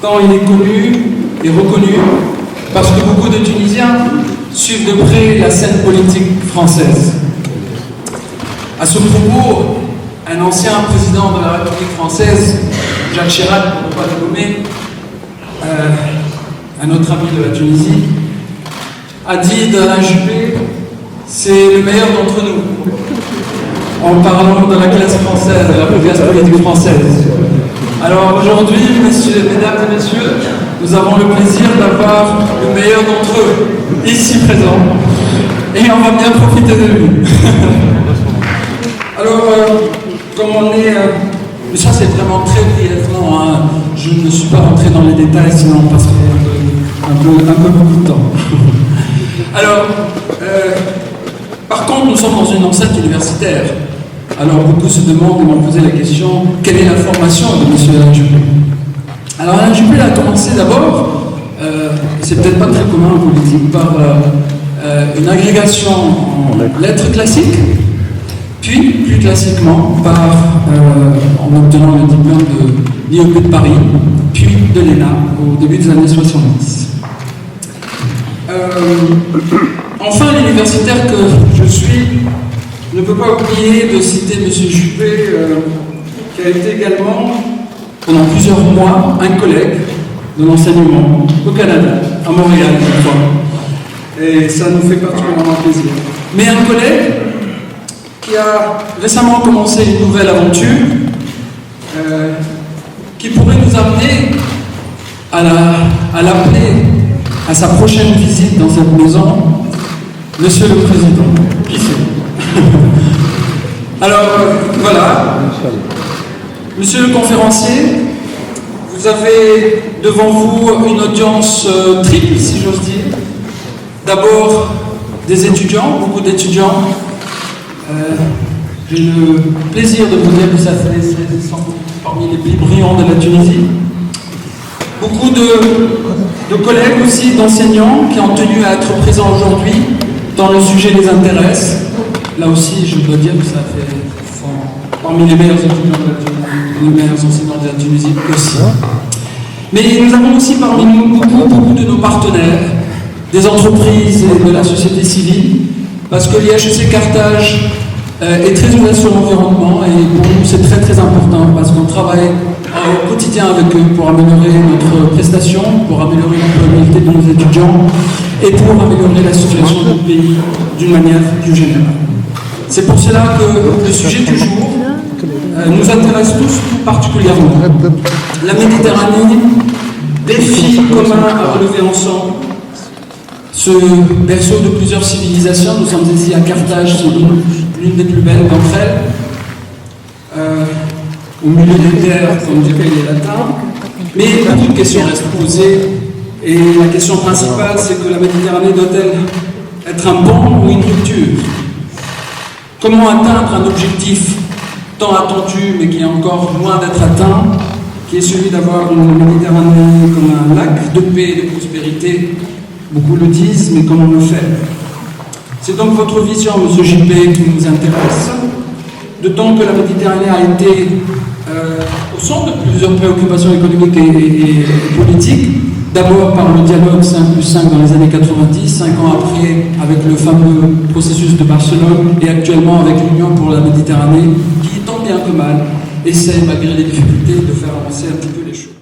tant il est connu et reconnu, parce que beaucoup de Tunisiens suivent de près la scène politique française. À ce propos, un ancien président de la République française, Jacques Chirac, pour ne pas le nommer, un autre ami de la Tunisie, a dit d'Alain Juppé, c'est le meilleur d'entre nous, en parlant de la classe française, de la classe politique française. Alors aujourd'hui, mesdames et messieurs, nous avons le plaisir d'avoir le meilleur d'entre eux, ici présent, et on va bien profiter de lui. Alors, comme on est... ça c'est vraiment très brièvement, hein, je ne suis pas rentré dans les détails, sinon on passerait un peu beaucoup de temps. Alors, par contre, nous sommes dans une enceinte universitaire. Alors beaucoup se demandent et m'ont posé la question, quelle est la formation de M. Alain Juppé? Alors Alain Juppé a commencé d'abord, c'est peut-être pas très commun en politique, par une agrégation en lettres classiques, puis plus classiquement en obtenant le diplôme de l'IEP de Paris, puis de l'ENA au début des années 70. Enfin, l'universitaire que je suis ne peut pas oublier de citer M. Juppé, qui a été également, pendant plusieurs mois, un collègue de l'enseignement au Canada, à Montréal, une fois. Et ça nous fait particulièrement plaisir. Mais un collègue qui a récemment commencé une nouvelle aventure, qui pourrait nous amener à l'appeler à sa prochaine visite dans cette maison, Monsieur le Président. Qui c'est? Alors, voilà. Monsieur le conférencier, vous avez devant vous une audience triple, si j'ose dire. D'abord, des étudiants, beaucoup d'étudiants. J'ai le plaisir de vous dire que ça sont parmi les plus brillants de la Tunisie. Beaucoup de collègues aussi, d'enseignants qui ont tenu à être présents aujourd'hui dans le sujet les intéresse. Là aussi, je dois dire que ça fait parmi les meilleurs étudiants de la Tunisie, les meilleurs enseignants de la Tunisie aussi. Mais nous avons aussi parmi nous beaucoup de nos partenaires, des entreprises et de la société civile, parce que l'IHEC Carthage est très ouvert sur l'environnement et pour nous c'est très important parce qu'on travaille au quotidien avec eux pour améliorer notre prestation, pour améliorer l'employabilité de nos étudiants et pour améliorer la situation du pays d'une manière plus générale. C'est pour cela que le sujet du jour nous intéresse tous tout particulièrement. La Méditerranée, défi commun à relever ensemble. Ce berceau de plusieurs civilisations, nous sommes ici à Carthage, c'est l'une des plus belles d'entre elles, au milieu des terres, comme diraient les latins. Mais beaucoup de questions restent posées, et la question principale, c'est que la Méditerranée doit-elle être un pont ou une rupture? Comment atteindre un objectif tant attendu, mais qui est encore loin d'être atteint, qui est celui d'avoir une Méditerranée comme un lac de paix et de prospérité? Beaucoup le disent, mais comment le faire? C'est donc votre vision, M. Juppé, qui nous intéresse, d'autant que la Méditerranée a été au centre de plusieurs préoccupations économiques et politiques. D'abord par le dialogue 5+5 dans les années 90, 5 ans après avec le fameux processus de Barcelone, et actuellement avec l'Union pour la Méditerranée, qui, tant bien que mal, essaie, malgré les difficultés, de faire avancer un petit peu les choses.